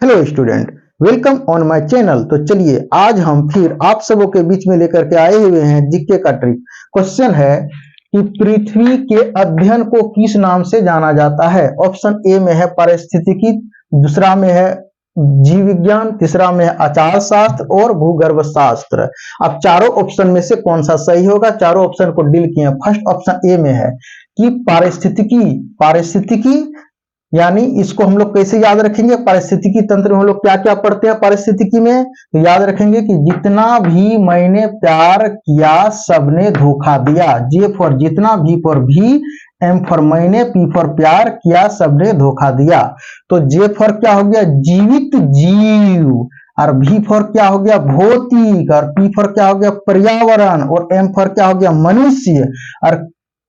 Hello student, welcome on my channel. तो चलिए आज हम फिर आप सबों के बीच में लेकर के आए हुए हैं जीके का ट्रिक। क्वेश्चन है कि पृथ्वी के अध्ययन को किस नाम से जाना जाता है। ऑप्शन ए में है पारिस्थितिकी, दूसरा में है जीव विज्ञान, तीसरा में है आचार शास्त्र और भूगर्भ शास्त्र। अब चारों ऑप्शन में से कौन सा सही होगा, चारों ऑप्शन को डील किए। फर्स्ट ऑप्शन ए में है कि पारिस्थितिकी। पारिस्थितिकी यानी इसको हम लोग कैसे याद रखेंगे, पारिस्थितिकी तंत्र में हम लोग क्या क्या पढ़ते हैं पारिस्थितिकी में, तो याद रखेंगे कि जितना भी मैंने प्यार किया सबने धोखा दिया। जे फॉर जितना, भी फॉर भी, एम फॉर मैंने, पी फॉर प्यार किया सबने धोखा दिया। तो जे फॉर क्या हो गया, जीवित जीव, और भी फॉर क्या हो गया, भौतिक, और पी फॉर क्या हो गया, पर्यावरण, और एम फॉर क्या हो गया, मनुष्य, और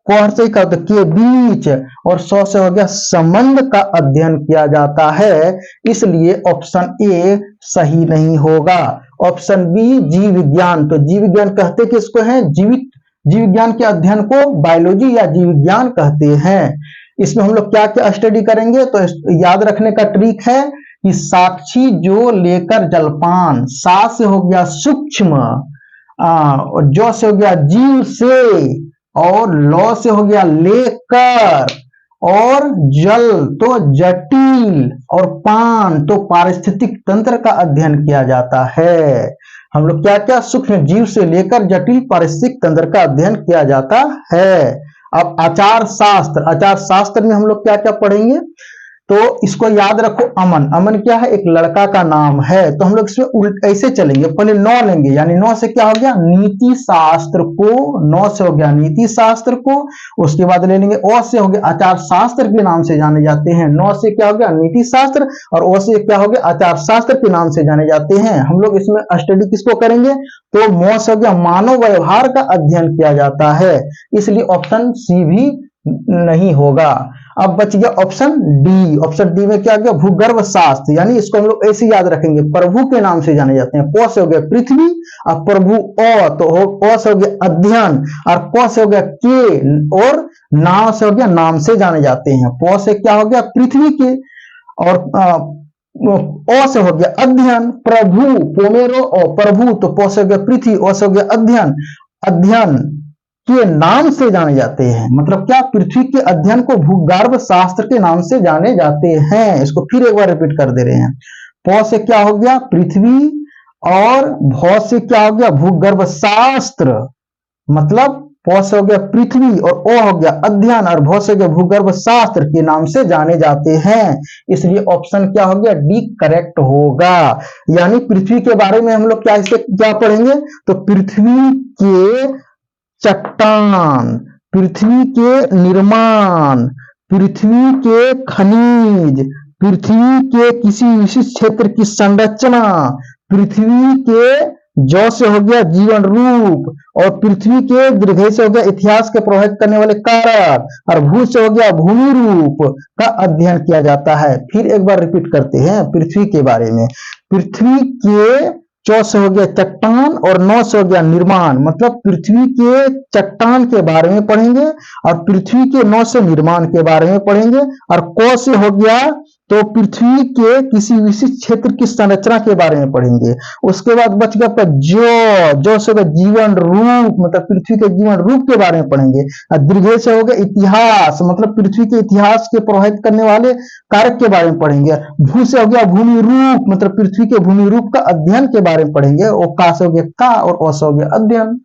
कोहर से के बीच, और सौ से हो गया संबंध का अध्ययन किया जाता है। इसलिए ऑप्शन ए सही नहीं होगा। ऑप्शन बी जीव विज्ञान। तो जीव विज्ञान कहते किसको हैं, जीवित जीव विज्ञान के अध्ययन को बायोलॉजी या जीव विज्ञान कहते हैं। इसमें हम लोग क्या क्या स्टडी करेंगे, तो याद रखने का ट्रिक है कि साक्षी जो लेकर जलपान, सा से हो गया सूक्ष्म, जो से हो गया जीव से, और लौ से हो गया लेकर, और जल तो जटिल, और पान तो पारिस्थितिक तंत्र का अध्ययन किया जाता है। हम लोग क्या क्या, सूक्ष्म जीव से लेकर जटिल पारिस्थितिक तंत्र का अध्ययन किया जाता है। अब आचार शास्त्र, आचार शास्त्र में हम लोग क्या क्या पढ़ेंगे, तो इसको याद रखो। अमन, अमन क्या है, एक लड़का का नाम है। तो हम लोग इसमें ऐसे चलेंगे, पहले नौ लेंगे, यानी नौ से क्या हो गया, नीति शास्त्र को, नौ से हो गया नीति शास्त्र को। उसके बाद ले लेंगे ओ से हो गया आचार शास्त्र के नाम से जाने जाते हैं। नौ से क्या हो गया, नीति शास्त्र, और ओ से क्या हो गया, आचार शास्त्र के नाम से जाने जाते हैं। हम लोग इसमें स्टडी किसको करेंगे, तो मौ से हो गया मानव व्यवहार का अध्ययन किया जाता है। इसलिए ऑप्शन सी भी नहीं होगा। अब बच गया ऑप्शन डी। ऑप्शन डी में क्या गया, भूगर्भ शास्त्र, यानी इसको हम लोग ऐसे याद रखेंगे, प्रभु के नाम से जाने जाते हैं। प से हो गया पृथ्वी, और प्रभु ओ, तो ओ से हो गया अध्ययन, और क से हो गया के, और नाम से हो गया नाम से जाने जाते हैं। प से क्या हो गया, पृथ्वी के, और ओ से हो गया अध्ययन, प्रभु, पोमेरो ओ प्रभु, तो प से हो गया पृथ्वी, ओ से हो गया अध्ययन, अध्ययन के नाम से जाने जाते हैं। मतलब क्या, पृथ्वी के अध्ययन को भूगर्भ शास्त्र के नाम से जाने जाते हैं। इसको फिर एक बार रिपीट कर दे रहे हैं। प से क्या हो गया, पृथ्वी, और भ से क्या हो गया, भूगर्भ शास्त्र, मतलब प से हो गया पृथ्वी, और ओ हो गया अध्ययन, और भ से हो गया भूगर्भ शास्त्र के नाम से जाने जाते हैं। इसलिए ऑप्शन क्या हो गया, डी करेक्ट होगा। यानी पृथ्वी के बारे में हम लोग क्या इससे क्या पढ़ेंगे, तो पृथ्वी के चट्टान, पृथ्वी के निर्माण, पृथ्वी के खनिज, पृथ्वी के किसी विशिष्ट क्षेत्र की संरचना, पृथ्वी के जौ से हो गया जीवन रूप, और पृथ्वी के दीर्घ से हो गया इतिहास के प्रभावित करने वाले कारक, और भू से हो गया भूमि रूप का अध्ययन किया जाता है। फिर एक बार रिपीट करते हैं पृथ्वी के बारे में। पृथ्वी के चौ से हो गया चट्टान, और नौ से हो गया निर्माण, मतलब पृथ्वी के चट्टान के बारे में पढ़ेंगे, और पृथ्वी के नौ से निर्माण के बारे में पढ़ेंगे, और क से हो गया तो पृथ्वी के किसी विशिष्ट क्षेत्र की संरचना के बारे में पढ़ेंगे। उसके बाद बच गया आपका जो से होगा जीवन रूप, मतलब पृथ्वी के जीवन रूप के बारे में पढ़ेंगे। और दीर्घ से होगा इतिहास, मतलब पृथ्वी के इतिहास के प्रभावित करने वाले कारक के बारे में पढ़ेंगे। भू से हो गया भूमि रूप, मतलब पृथ्वी के भूमि रूप का अध्ययन के बारे में पढ़ेंगे। और का से हो गया का, और ओ से हो गया अध्ययन।